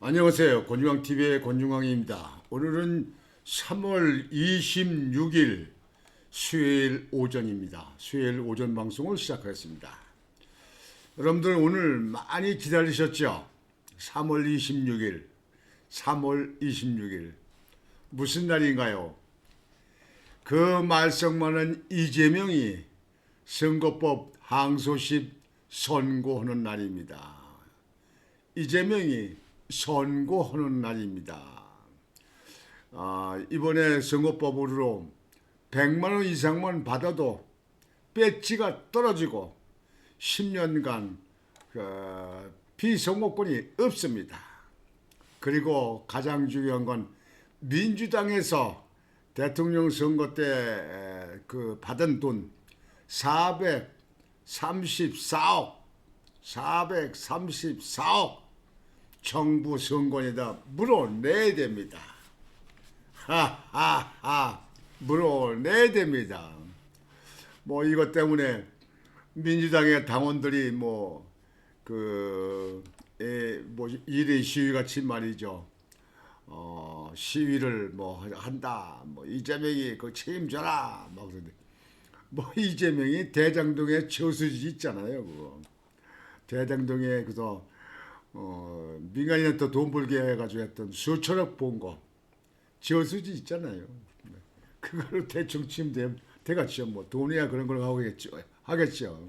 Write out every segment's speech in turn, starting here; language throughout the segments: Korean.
안녕하세요. 권중광TV의 권중광입니다. 오늘은 3월 26일 수요일 오전입니다. 수요일 오전 방송을 시작하겠습니다. 여러분들 오늘 많이 기다리셨죠? 3월 26일, 3월 26일. 무슨 날인가요? 그 말썽 많은 이재명이 선거법 항소심 선고하는 날입니다. 이재명이 선고하는 날입니다. 이번에 선거법으로 100만 원 이상만 받아도 배지가 떨어지고 10년간 비선거권이 없습니다. 그리고 가장 중요한 건 민주당에서 대통령 선거 때 받은 돈 434억 정부 선관위에다 물어내야 됩니다. 하하하 물어내야 됩니다. 이것 때문에 민주당의 당원들이 일의 시위 같이 말이죠. 시위를 한다. 이재명이 책임져라. 그러는데 이재명이 대장동에 저수지 있잖아요. 그거. 대장동에 그래서 민간인한테 돈 벌게 해가지고 했던 수천억 본 거 저수지 있잖아요. 그거로 대충 치면 되겠죠. 돈이야 그런 걸 하겠죠.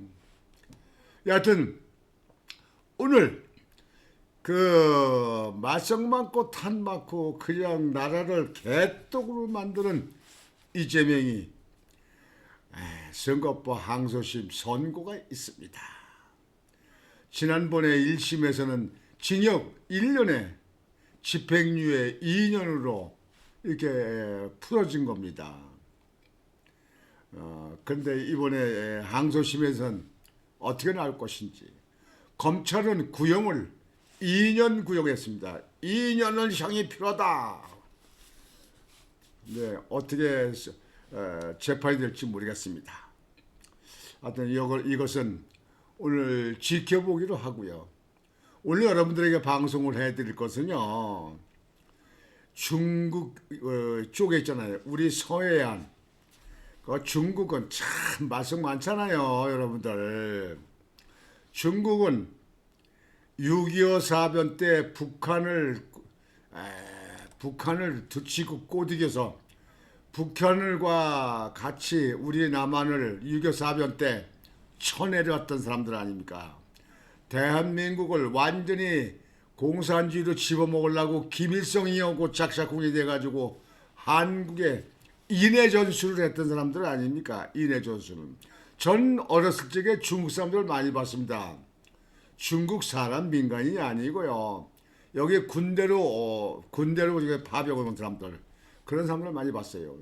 여하튼 오늘 말썽 많고 탄 많고 그냥 나라를 개떡으로 만드는 이재명이 선거법 항소심 선고가 있습니다. 지난번에 1심에서는 징역 1년에 집행유예 2년으로 이렇게 풀어진 겁니다. 그런데 이번에 항소심에서는 어떻게 나올 것인지 검찰은 구형을 2년 구형했습니다. 2년은 형이 필요하다. 네, 어떻게 재판이 될지 모르겠습니다. 하여튼 이것은 오늘 지켜보기로 하고요. 오늘 여러분들에게 방송을 해드릴 것은요. 중국 쪽에 있잖아요. 우리 서해안. 중국은 참 말썽 많잖아요. 여러분들. 중국은 6.25 사변 때 북한을 뒤치고 꼬드겨서 북한과 같이 우리 남한을 6.25 사변 때 쳐내려왔던 사람들 아닙니까? 대한민국을 완전히 공산주의로 집어먹으려고 김일성이 오고 작사공이 돼가지고 한국에 인해전술을 했던 사람들 아닙니까? 인해전술은. 전 어렸을 적에 중국 사람들을 많이 봤습니다. 중국 사람 민간인이 아니고요. 여기 군대로 파병을 온 사람들. 그런 사람들 많이 봤어요.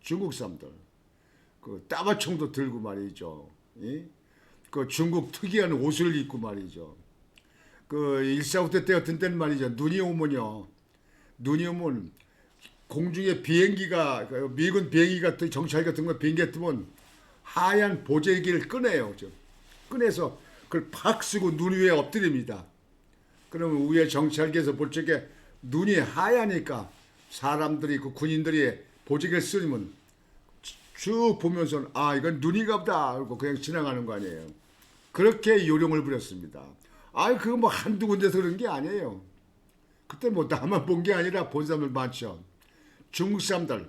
중국 사람들. 따발총도 들고 말이죠. 중국 특이한 옷을 입고 말이죠. 1.4.5때 같은 때는 말이죠. 눈이 오면 공중에 비행기가 미군 비행기가 정찰 같은 거 비행기가 뜨면 하얀 보재기를 꺼내요. 꺼내서 그걸 팍 쓰고 눈 위에 엎드립니다. 그러면 위에 정찰기에서 볼 적에 눈이 하얘니까 사람들이 군인들이 보재기를 쓰면 쭉 보면서 이건 눈인가 보다 하고 그냥 지나가는 거 아니에요. 그렇게 요령을 부렸습니다. 그거 한두 군데서 그런 게 아니에요. 그때 나만 본 게 아니라 본 사람들 많죠. 중국 사람들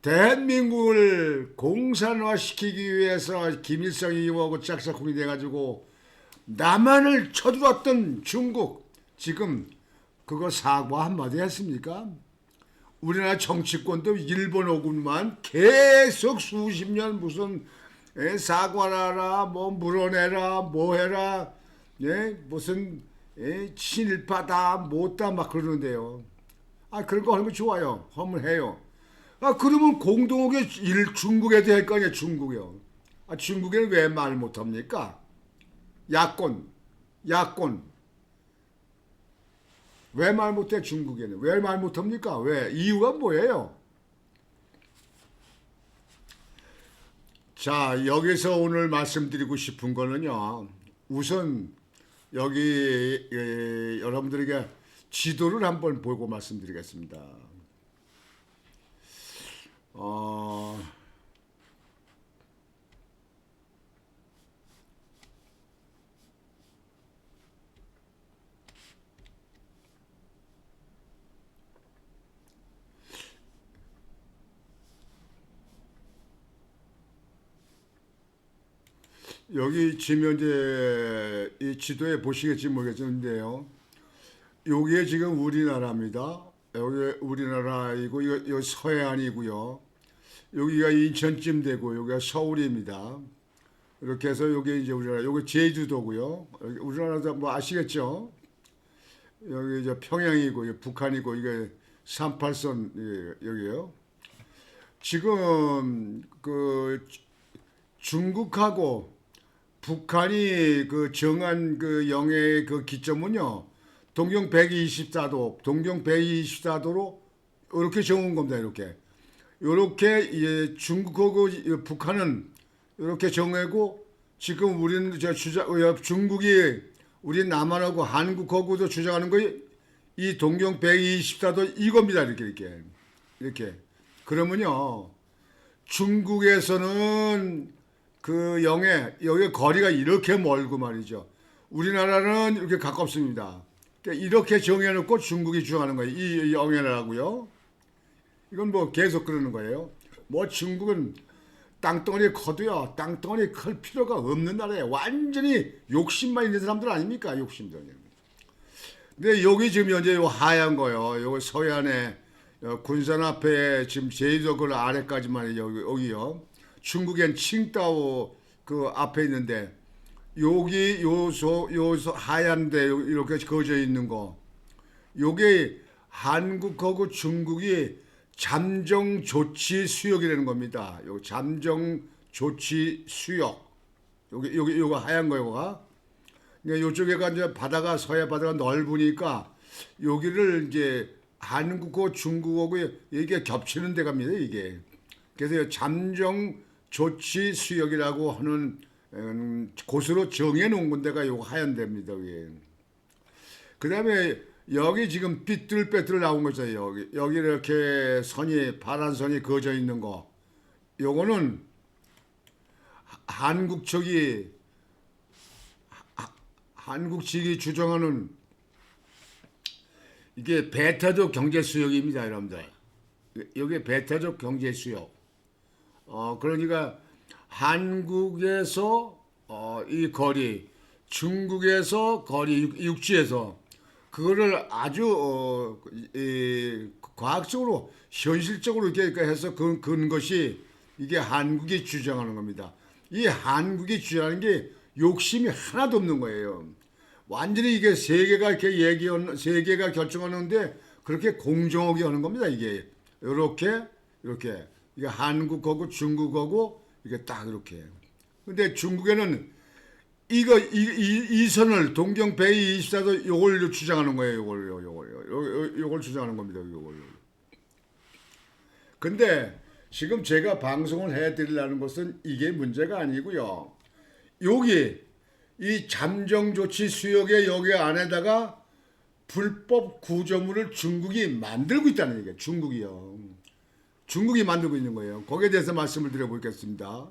대한민국을 공산화시키기 위해서 김일성이 오고 짝짝꿍이 돼가지고 남한을 쳐들어왔던 중국 지금 그거 사과 한마디 했습니까? 우리나라 정치권도 일본 오군만 계속 수십 년 무슨 사과하라 물어내라 해라 무슨 친일파다 못다 막 그러는데요. 그런 거 하는 거 좋아요. 하면 해요. 그러면 공동하게 중국에 대할 거 아니에요. 중국이요. 중국에는 왜 말 못합니까? 야권 왜 말 못해? 중국에는 왜 말 못합니까? 왜? 이유가 뭐예요? 자, 여기서 오늘 말씀드리고 싶은 거는요. 우선 여기 여러분들에게 지도를 한번 보고 말씀드리겠습니다. 어, 여기 지금 현재 이 지도에 보시겠지 모르겠는데요. 여기에 지금 우리나라입니다. 여기 우리나라이고 이거 서해안이고요. 여기가 인천쯤 되고 여기가 서울입니다. 이렇게 해서 여기 이제 우리나라 여기 제주도고요. 우리나라도 뭐 아시겠죠? 여기 이제 평양이고 여기 북한이고 이게 38선 여기요. 지금 그 중국하고 북한이 그 정한 그 영해의 그 기점은요. 동경 124도, 동경 124도로 이렇게 정한 겁니다. 이렇게 중국하고 북한은 이렇게 정하고 지금 우리는 중국이 우리 남한하고 한국하고도 주장하는 거이 동경 124도 이겁니다. 이렇게. 그러면요. 중국에서는 그 여기 거리가 이렇게 멀고 말이죠. 우리나라는 이렇게 가깝습니다. 그러니까 이렇게 정해놓고 중국이 주장하는 거예요. 이 영해라고요. 이건 뭐 계속 그러는 거예요. 뭐 중국은 땅덩어리 커도요. 땅덩어리 클 필요가 없는 나라예요. 완전히 욕심만 있는 사람들 아닙니까? 욕심들. 근데 여기 지금 현재 요 하얀 거요. 여기 서해안에 군산 앞에 지금 제주도 그 아래까지만 여기요. 중국엔 칭다오 그 앞에 있는데 여기 요소 하얀데 이렇게 그어져 있는 거 요게 한국하고 중국이 잠정 조치 수역이라는 겁니다. 요 잠정 조치 수역 요거 하얀 거요가 그러니까 요쪽에가 이제 바다가 서해 바다가 넓으니까 여기를 이제 한국하고 중국하고 이게 겹치는 데 갑니다. 이게 그래서 잠정 조치 수역이라고 하는 곳으로 정해놓은 건데가 요거 하얀 데입니다. 그 다음에 여기 지금 삐뚤빼뚤 나온 거죠. 여기 이렇게 선이 파란 선이 그어져 있는 거 요거는 한국 측이 주장하는 이게 배타적 경제 수역입니다. 여러분들 여기 배타적 경제 수역 그러니까 한국에서 이 거리, 중국에서 거리, 육지에서 그거를 아주 과학적으로 현실적으로 이렇게 해서 그은 것이 이게 한국이 주장하는 겁니다. 이 한국이 주장하는 게 욕심이 하나도 없는 거예요. 완전히 이게 세계가 세계가 결정하는데 그렇게 공정하게 하는 겁니다. 이게 이렇게 이게 한국하고 중국하고 이게 딱 이렇게. 근데 중국에는 이 선을 동경 124도 요걸 주장하는 거예요. 요걸 주장하는 겁니다. 요걸. 근데 지금 제가 방송을 해드리려는 것은 이게 문제가 아니고요. 여기 이 잠정조치 수역의 여기 안에다가 불법 구조물을 중국이 만들고 있다는 얘기예요. 중국이 만들고 있는 거예요. 거기에 대해서 말씀을 드려보겠습니다.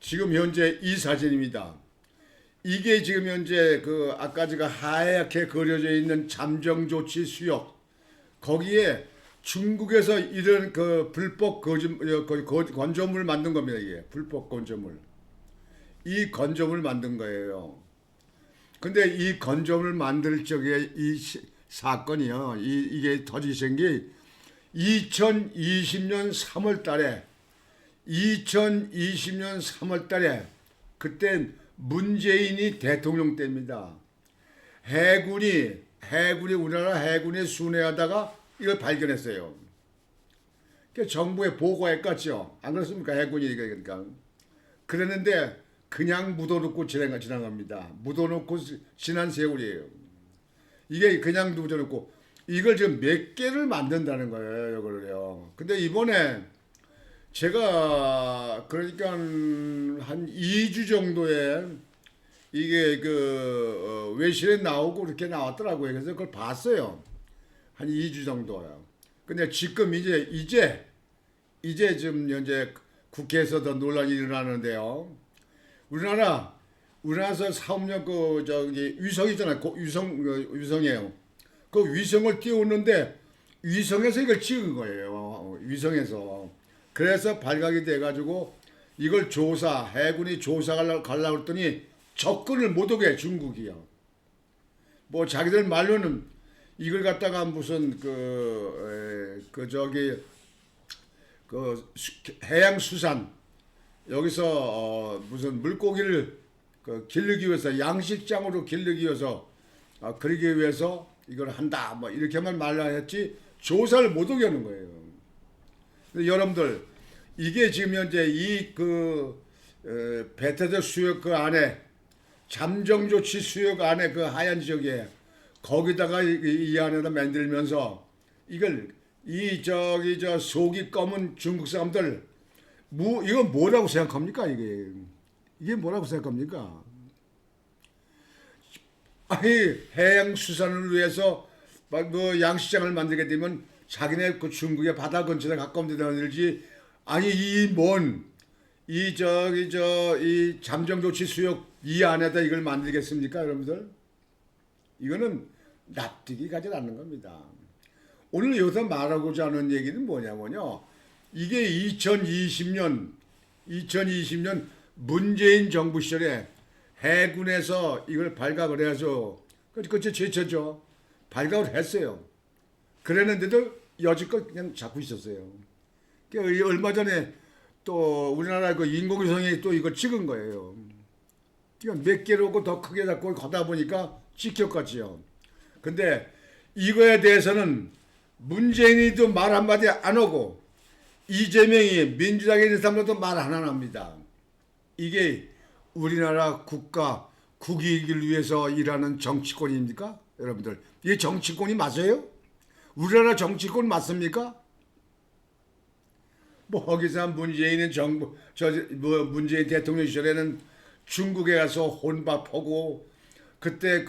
지금 현재 이 사진입니다. 이게 지금 현재 그 아까 제가 하얗게 그려져 있는 잠정조치 수역 거기에 중국에서 이런 그 불법 건조물 만든 겁니다. 이게 불법 건조물. 이 건조물 만든 거예요. 근데 이 건조물 만들 적에 이 사건이요. 이게 터지신 게 2020년 3월 달에 그때 문재인이 대통령 때입니다. 우리나라 해군이 순회하다가 이걸 발견했어요. 그러니까 정부에 보고했겠죠. 안 그렇습니까? 해군이 그러니까. 그랬는데 그냥 묻어놓고 지나갑니다. 묻어놓고 지난 세월이에요. 이게 그냥 묻어놓고 이걸 지금 몇 개를 만든다는 거예요. 이걸요. 근데 이번에 제가 그러니까 한 2주 정도에 이게 외신에 나오고 이렇게 나왔더라고요. 그래서 그걸 봤어요. 한 2주 정도요. 근데 지금 이제 지금 현재 국회에서 더 논란이 일어나는데요. 우리나라에서 사업용 저기 위성 있잖아요. 위성이에요. 그 위성을 띄우는데 위성에서 이걸 찍은 거예요. 위성에서. 그래서 발각이 돼가지고 이걸 해군이 가려고 했더니 접근을 못하게 중국이요. 뭐 자기들 말로는 이걸 갖다가 무슨 해양수산 여기서 무슨 물고기를 기르기 위해서 양식장으로 기르기 위해서 그러기 위해서 이걸 한다 뭐 이렇게만 말했지 조사를 못하게 하는 거예요. 여러분들 이게 지금 현재 베테드 수역 안에 잠정조치 수역 안에 하얀 지역에 거기다가 이 안에다 만들면서 이걸 속이 검은 중국 사람들 이건 뭐라고 생각합니까 이게 뭐라고 생각합니까? 아니 해양수산을 위해서 양식장을 만들게 되면 자기네 중국의 바다 근처에 가까운 데다 만들지 아니 이 잠정조치 수역 이 안에다 이걸 만들겠습니까 여러분들? 이거는 납득이 가지 않는 겁니다. 오늘 여기서 말하고자 하는 얘기는 뭐냐면요. 이게 2020년 문재인 정부 시절에 해군에서 이걸 발각을 해서 그치 제쳐죠. 발각을 했어요. 그랬는데도 여지껏 그냥 잡고 있었어요. 얼마 전에 또 우리나라 인공위성이 또 이거 찍은 거예요. 몇 개로 더 크게 잡고 가다 보니까 찍혔겠지요. 근데 이거에 대해서는 문재인이도 말 한마디 안 하고 이재명이 민주당에 있는 사람들도 말 안 합니다. 이게 우리나라 국익을 위해서 일하는 정치권입니까? 여러분들 이게 정치권이 맞아요? 우리나라 정치권 맞습니까? 거기서 문재인 대통령 시절에는 중국에 가서 혼밥하고 그때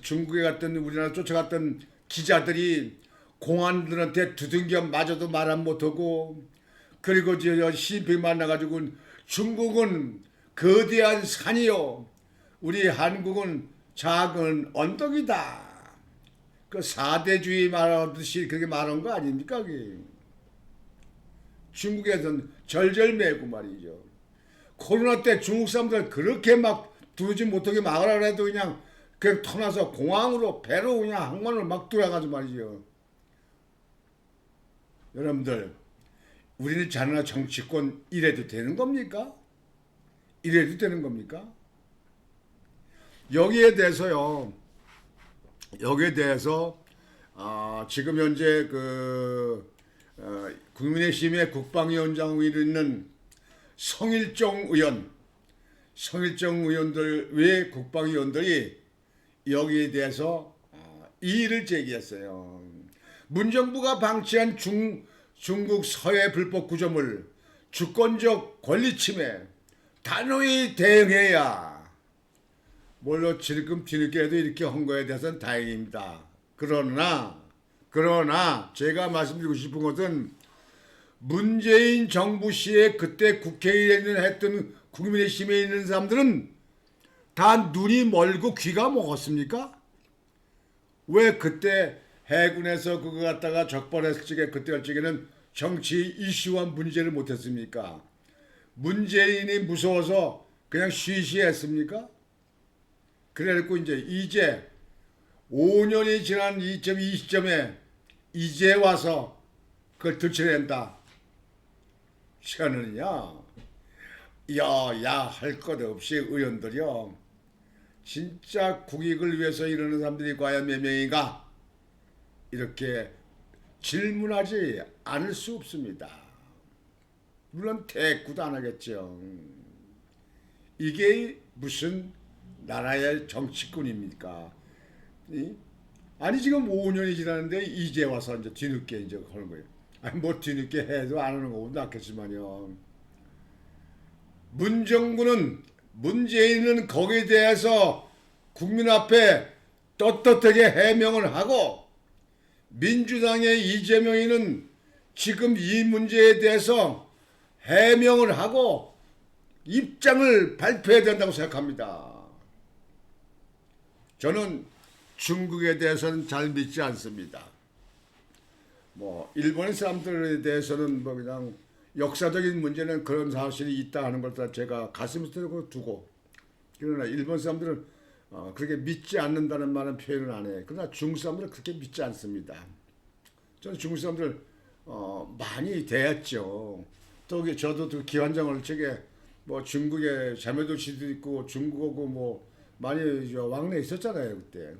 중국에 갔던 우리나라 쫓아갔던 기자들이 공안들한테 두들겨 맞아도 말 못하고 그리고 시진핑 만나가지고 중국은 거대한 산이요 우리 한국은 작은 언덕이다. 사대주의 말하듯이 그렇게 말한 거 아닙니까? 중국에서는 절절매고 말이죠. 코로나 때 중국 사람들 그렇게 막 두지 못하게 막으라 해도 그냥 터나서 공항으로 배로 그냥 항만으로 막 돌아가지고 말이죠. 여러분들 우리는 자나라 정치권 이래도 되는 겁니까? 이래도 되는 겁니까? 여기에 대해서 지금 현재 국민의힘의 국방위원장으로 있는 성일종 의원들 외 국방위원들이 여기에 대해서 이의를 제기했어요. 문정부가 방치한 중국 서해 불법 구조물 주권적 권리 침해 단호히 대응해야 물론 지금 뒤늦게도 이렇게 한 거에 대해서는 다행입니다. 그러나 제가 말씀드리고 싶은 것은 문재인 정부 시에 그때 국회의원을 했던 국민의힘에 있는 사람들은 다 눈이 멀고 귀가 먹었습니까? 왜 그때 해군에서 그거 갖다가 적발했을 적에 그때 할 적에는 정치 이슈와 문제를 못했습니까? 문재인이 무서워서 그냥 쉬쉬했습니까? 그래갖고 이제 5년이 지난 이 시점에 이제 와서 그걸 들춰낸다. 시간은야, 할 것 없이 의원들이요. 진짜 국익을 위해서 이러는 사람들이 과연 몇 명인가? 이렇게 질문하지 않을 수 없습니다. 물론 대꾸도 안 하겠죠. 이게 무슨 나라의 정치권입니까? 아니 지금 5년이 지났는데 이제 와서 뒤늦게 하는 거예요. 아니 뭐 뒤늦게 해도 안 하는 거보다 낫겠지만요. 문정부는 문재인은 거기에 대해서 국민 앞에 떳떳하게 해명을 하고 민주당의 이재명이는 지금 이 문제에 대해서 해명을 하고 입장을 발표해야 된다고 생각합니다. 저는 중국에 대해서는 잘 믿지 않습니다. 뭐 일본의 사람들에 대해서는 뭐 그냥 역사적인 문제는 그런 사실이 있다 하는 걸 제가 가슴에 두고, 그러나 일본 사람들은 그렇게 믿지 않는다는 말은 표현을 안 해. 그러나 중국 사람들은 그렇게 믿지 않습니다. 저는 중국 사람들 많이 대했죠. 또 저도 그 기관장을 저게 뭐 중국에 자매도시도 있고 중국하고 뭐 많이 왕래 있었잖아요 그때.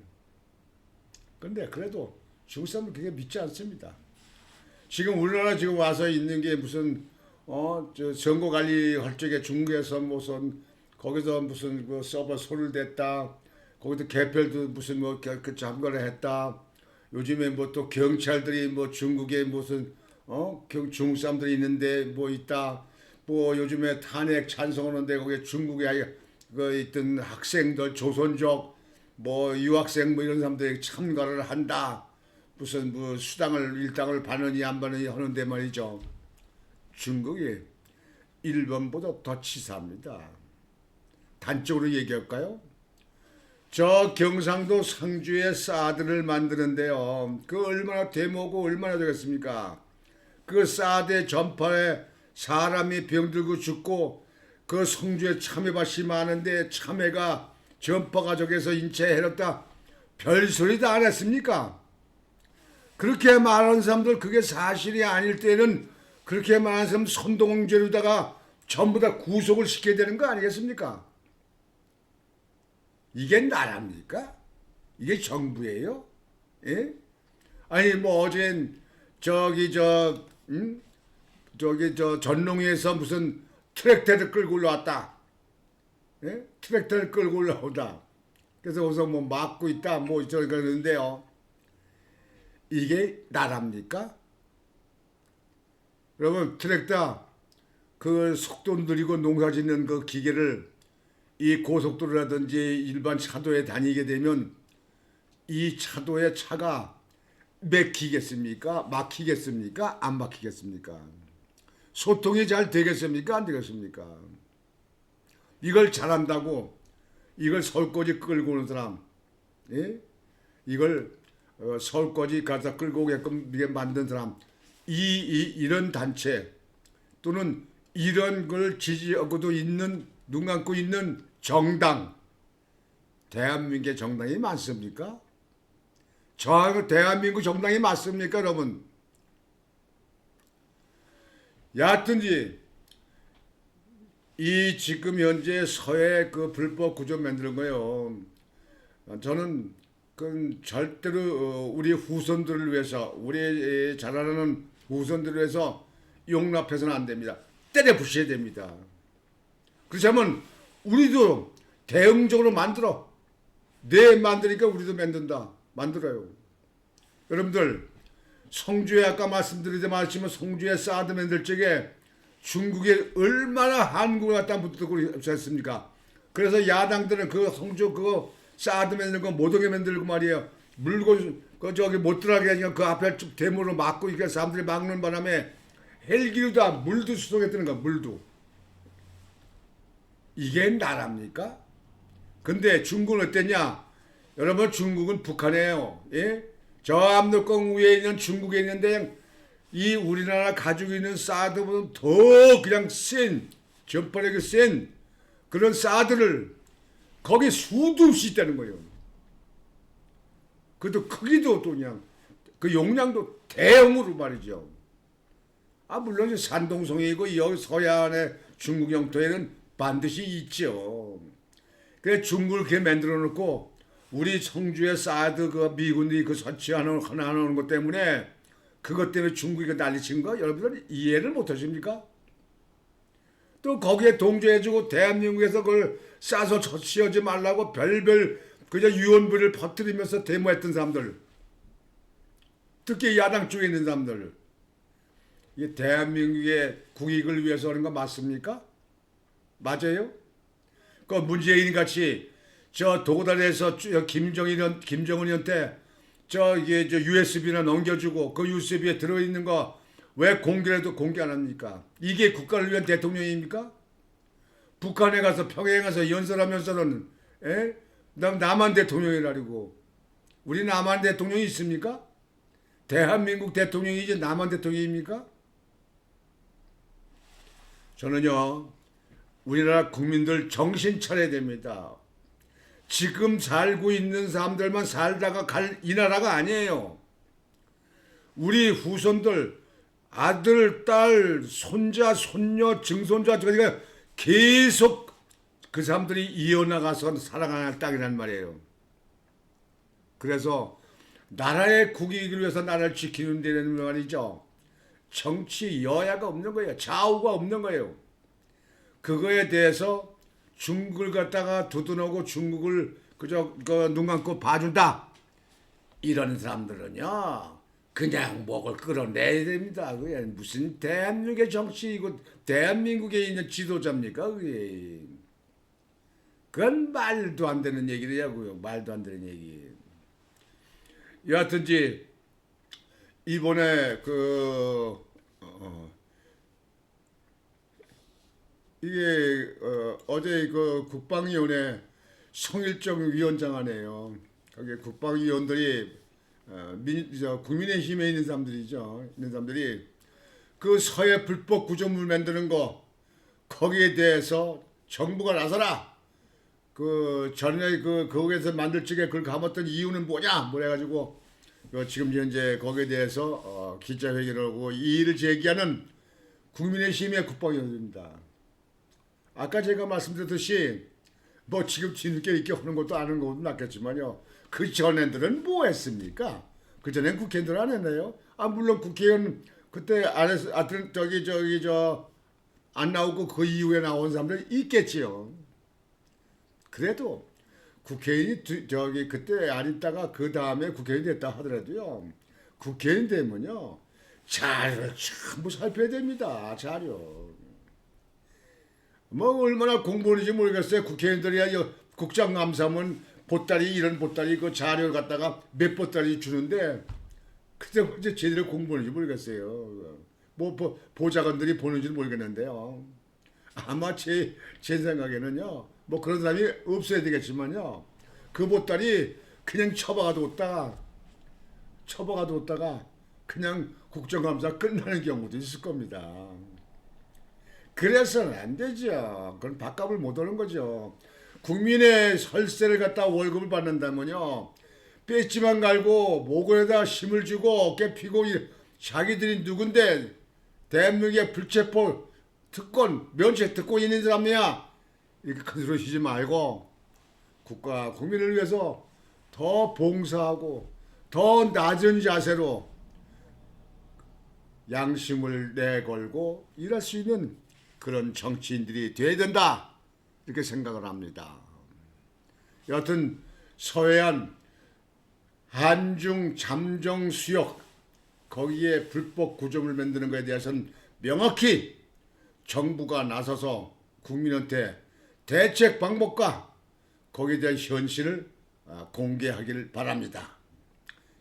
근데 그래도 중국 사람들 그게 믿지 않습니다. 지금 우리나라 지금 와서 있는 게 무슨 저 선거 관리 할 적에 중국에서 무슨 거기서 무슨 그 서버 손을 댔다. 거기도 개별도 무슨 뭐 그 참가를 했다. 요즘에 뭐 또 경찰들이 뭐 중국에 무슨 중국 사람들이 있는데 뭐 있다. 뭐 요즘에 탄핵 찬성하는데 거기에 중국에 그 있던 학생들 조선족 뭐 유학생 뭐 이런 사람들이 참가를 한다. 무슨 뭐 수당을 일당을 받느니 안 받느니 하는데 말이죠. 중국이 일본보다 더 치사합니다. 단적으로 얘기할까요? 저 경상도 상주에 사드를 만드는데요. 그 얼마나 데모고 얼마나 되겠습니까? 그 사드의 전파에 사람이 병들고 죽고 그 성주에 참외밭이 많은데 참외가 전파가 적해서 인체에 해롭다. 별소리도 안 했습니까? 그렇게 말하는 사람들 그게 사실이 아닐 때는 그렇게 말하는 사람 선동죄로다가 전부 다 구속을 시켜야 되는 거 아니겠습니까? 이게 나라입니까? 이게 정부예요? 예? 아니 뭐 어젠 저기 전농에서 무슨 트랙터를 끌고 올라왔다. 예? 트랙터를 끌고 올라오다. 그래서 거기서 뭐 막고 있다. 뭐 그러는데요. 이게 나라입니까? 여러분 트랙터 그 속도 느리고 농사 짓는 그 기계를 이 고속도로라든지 일반 차도에 다니게 되면 이 차도에 차가 막히겠습니까? 막히겠습니까? 안 막히겠습니까? 소통이 잘 되겠습니까? 안 되겠습니까? 이걸 잘한다고 이걸 서울까지 끌고 오는 사람, 예? 이걸 서울까지 가서 끌고 오게끔 만든 사람, 이런 단체 또는 이런 걸 지지하고도 있는 눈 감고 있는 정당, 대한민국의 정당이 맞습니까? 저 대한민국 정당이 맞습니까, 여러분? 여하튼지 이 지금 현재 서해 그 불법 구조 만드는 거요. 저는 그 절대로 우리 후손들을 위해서 우리 자라나는 후손들을 위해서 용납해서는 안 됩니다. 때려 부셔야 됩니다. 그렇다면 우리도 대응적으로 만들어. 만드니까 우리도 만들어요. 여러분들 성주에 아까 말씀드리지만 성주에 사드 만들 적에 중국에 얼마나 한국을 갖다 붙들고 있었습니까? 그래서 야당들은 그 성주 그거 사드 만들고 모동에 만들고 말이에요. 물고 그 저기 못 들어가게 하니까 그 앞에 대문으로 막고 이렇게 사람들이 막는 바람에 헬기로 다 물도 수송했다는 거야. 물도. 이게 나라입니까? 근데 중국은 어땠냐? 여러분 중국은 북한이에요. 예? 저 압록강 위에 있는 중국에 있는데 이 우리나라 가지고 있는 사드보다 더 그냥 전파력이 센 그런 사드를 거기에 수도 없이 있다는 거예요. 그것도 크기도 또 그냥 그 용량도 대형으로 말이죠. 물론 산동성이고 여기 서해안의 중국 영토에는 반드시 있죠. 그래 중국을 그렇게 만들어 놓고 우리 성주의 사드 그 미군이 그 설치하는 것 때문에 그것 때문에 중국이 난리친 거 여러분들 이해를 못 하십니까? 또 거기에 동조해주고 대한민국에서 그걸 싸서 처치하지 말라고 별별 그저 유언비를 퍼뜨리면서 데모했던 사람들, 특히 야당 쪽에 있는 사람들, 이게 대한민국의 국익을 위해서 하는 거 맞습니까? 맞아요? 그 문재인 같이 저 도고다리에서 김정은한테 이게 USB나 넘겨주고 그 USB에 들어있는 거 왜 공개라도 공개 안 합니까? 이게 국가를 위한 대통령입니까? 북한에 가서 평양에 가서 연설하면서는 남한 대통령이라고. 우리 남한 대통령이 있습니까? 대한민국 대통령이 이제 남한 대통령입니까? 저는요, 우리나라 국민들 정신 차려야 됩니다. 지금 살고 있는 사람들만 살다가 갈 이 나라가 아니에요. 우리 후손들, 아들, 딸, 손자, 손녀, 증손자, 그러니까 계속 그 사람들이 이어나가서 살아가는 땅이란 말이에요. 그래서 나라의 국익을 위해서 나라를 지키는 데는 말이죠. 정치 여야가 없는 거예요. 좌우가 없는 거예요. 그거에 대해서 중국을 갖다가 두둔하고 중국을 그저 눈 감고 봐준다. 이런 사람들은요. 그냥 목을 끌어내야 됩니다. 그게 무슨 대한민국의 정치이고 대한민국에 있는 지도자입니까? 그게. 그건 말도 안 되는 얘기라고요. 말도 안 되는 얘기. 여하튼지 이번에 이게 어제 그 국방위원회 성일정 위원장하네요. 거기 국방위원들이 국민의힘에 있는 사람들이죠. 있는 사람들이 그 서해 불법 구조물 만드는 거 거기에 대해서 정부가 나서라. 그 전에 거기에서 만들 적에 그걸 감았던 이유는 뭐냐? 뭐 해가지고 지금 현재 거기에 대해서 기자회견을 하고 이의를 제기하는 국민의힘의 국방위원입니다. 아까 제가 말씀드렸듯이 뭐 지금 뒤늦게 이렇게 하는 것도 아는 것도 낫겠지만요. 그 전에들은 뭐 했습니까? 그 전엔 국회의원들 안 했나요? 물론 국회의원 그때 안 했, 하여튼 안 나오고 그 이후에 나온 사람들 있겠지요. 그래도 국회의원이 그때 안 있다가 그 다음에 국회의원이 됐다 하더라도요. 국회의원 되면요. 자료를 전부 살펴야 됩니다. 자료. 뭐 얼마나 공부하는지 모르겠어요. 국회의원들이야 국정감사면 보따리 이런 보따리 그 자료를 갖다가 몇 보따리 주는데 그때 이제 제대로 공부하는지 모르겠어요. 뭐 보좌관들이 보는지는 모르겠는데요. 아마 제 생각에는요. 뭐 그런 사람이 없어야 되겠지만요. 그 보따리 그냥 처박아뒀다가 그냥 국정감사 끝나는 경우도 있을 겁니다. 그래서는 안 되죠. 그건 밥값을 못 오는 거죠. 국민의 혈세를 갖다 월급을 받는다면요. 뺏지만 갈고 목에다 힘을 주고 어깨 피고 자기들이 누군데 대한민국의 불체포 특권 면책 특권 있는 사람이야. 이렇게 큰 소리 치지 말고 국가 국민을 위해서 더 봉사하고 더 낮은 자세로 양심을 내걸고 일할 수 있는 그런 정치인들이 돼야 된다. 이렇게 생각을 합니다. 여하튼 서해안 한중 잠정 수역 거기에 불법 구조물 만드는 것에 대해서는 명확히 정부가 나서서 국민한테 대책 방법과 거기에 대한 현실을 공개하기를 바랍니다.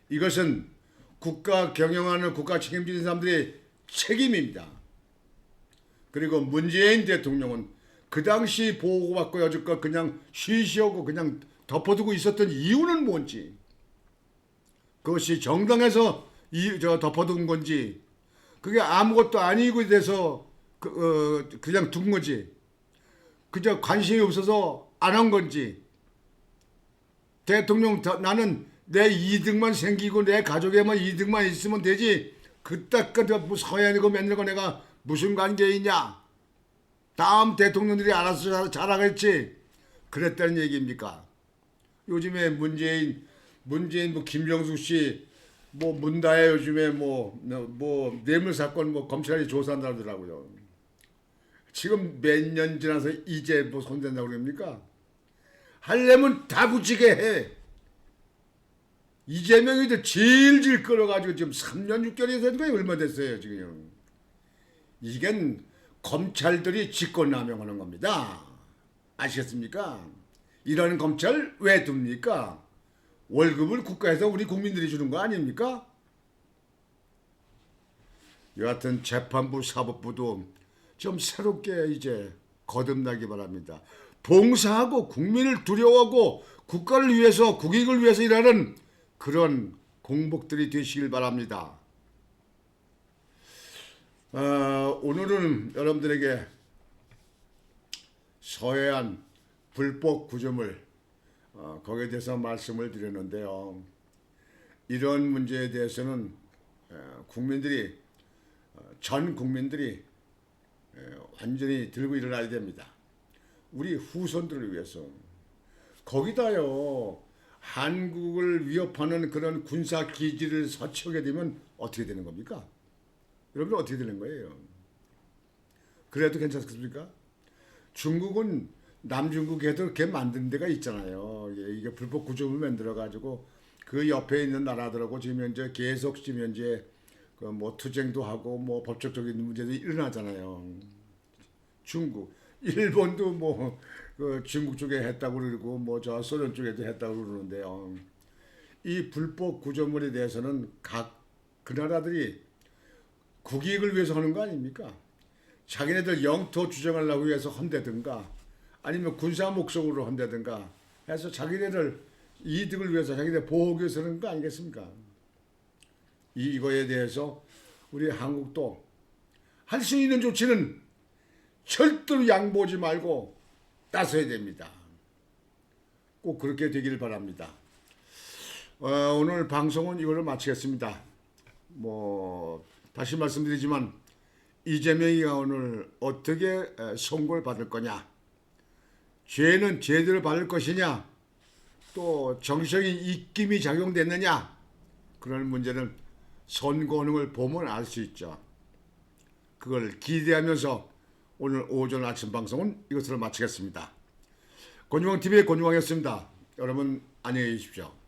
이것은 국가 경영하는 국가 책임지는 사람들의 책임입니다. 그리고 문재인 대통령은 그 당시 보고받고 여지껏 그냥 쉬쉬하고 그냥 덮어두고 있었던 이유는 뭔지, 그것이 정당해서 덮어둔 건지, 그게 아무것도 아니고 돼서 그냥 둔 거지, 그저 관심이 없어서 안 한 건지, 대통령 나는 내 이득만 생기고 내 가족에만 이득만 있으면 되지 그따까지 뭐 서해안이고 맨날 거 내가 무슨 관계 있냐, 다음 대통령들이 알아서 잘하겠지, 그랬다는 얘기입니까? 요즘에 문재인 뭐 김정숙 씨 뭐 문다혜 요즘에 뭐 뇌물 사건 뭐 검찰이 조사한다 하더라고요. 지금 몇 년 지나서 이제 뭐 손댄다고 그럽니까? 하려면 다 붙이게 해. 이재명이도 질질 끌어가지고 지금 3년 6개월이 된 거예요. 얼마 됐어요 지금. 이게 검찰들이 직권남용하는 겁니다. 아시겠습니까? 이런 검찰 왜 둡니까? 월급을 국가에서 우리 국민들이 주는 거 아닙니까? 여하튼 재판부 사법부도 좀 새롭게 이제 거듭나기 바랍니다. 봉사하고 국민을 두려워하고 국가를 위해서 국익을 위해서 일하는 그런 공복들이 되시길 바랍니다. 오늘은 여러분들에게 서해안 불법 구조물 거기에 대해서 말씀을 드렸는데요. 이런 문제에 대해서는 국민들이 전 국민들이 완전히 들고 일어나야 됩니다. 우리 후손들을 위해서. 거기다요 한국을 위협하는 그런 군사 기지를 설치하게 되면 어떻게 되는 겁니까? 여러분 어떻게 되는 거예요? 그래도 괜찮습니까? 중국은 남중국에도 그렇게 만든 데가 있잖아요. 이게 불법 구조물 만들어 가지고 그 옆에 있는 나라들하고 지금 현재 계속 지금 현재 그 뭐 투쟁도 하고 뭐 법적인 문제도 일어나잖아요. 중국, 일본도 뭐 그 중국 쪽에 했다고 그러고 뭐 저 소련 쪽에도 했다고 그러는데요. 이 불법 구조물에 대해서는 각 그 나라들이 국익을 위해서 하는 거 아닙니까? 자기네들 영토 주장하려고 위해서 한다든가 아니면 군사 목적으로 한다든가 해서 자기네들 이득을 위해서 자기네 보호하기 위해서 하는 거 아니겠습니까? 이거에 대해서 우리 한국도 할 수 있는 조치는 절대로 양보하지 말고 나서야 됩니다. 꼭 그렇게 되기를 바랍니다. 오늘 방송은 이걸로 마치겠습니다. 다시 말씀드리지만 이재명이가 오늘 어떻게 선고를 받을 거냐, 죄는 제대로 받을 것이냐, 또 정치적인 입김이 작용됐느냐, 그런 문제는 선고하는 보면 알 수 있죠. 그걸 기대하면서 오늘 오전 아침 방송은 이것으로 마치겠습니다. 권유왕TV의 권유왕이었습니다. 여러분 안녕히 계십시오.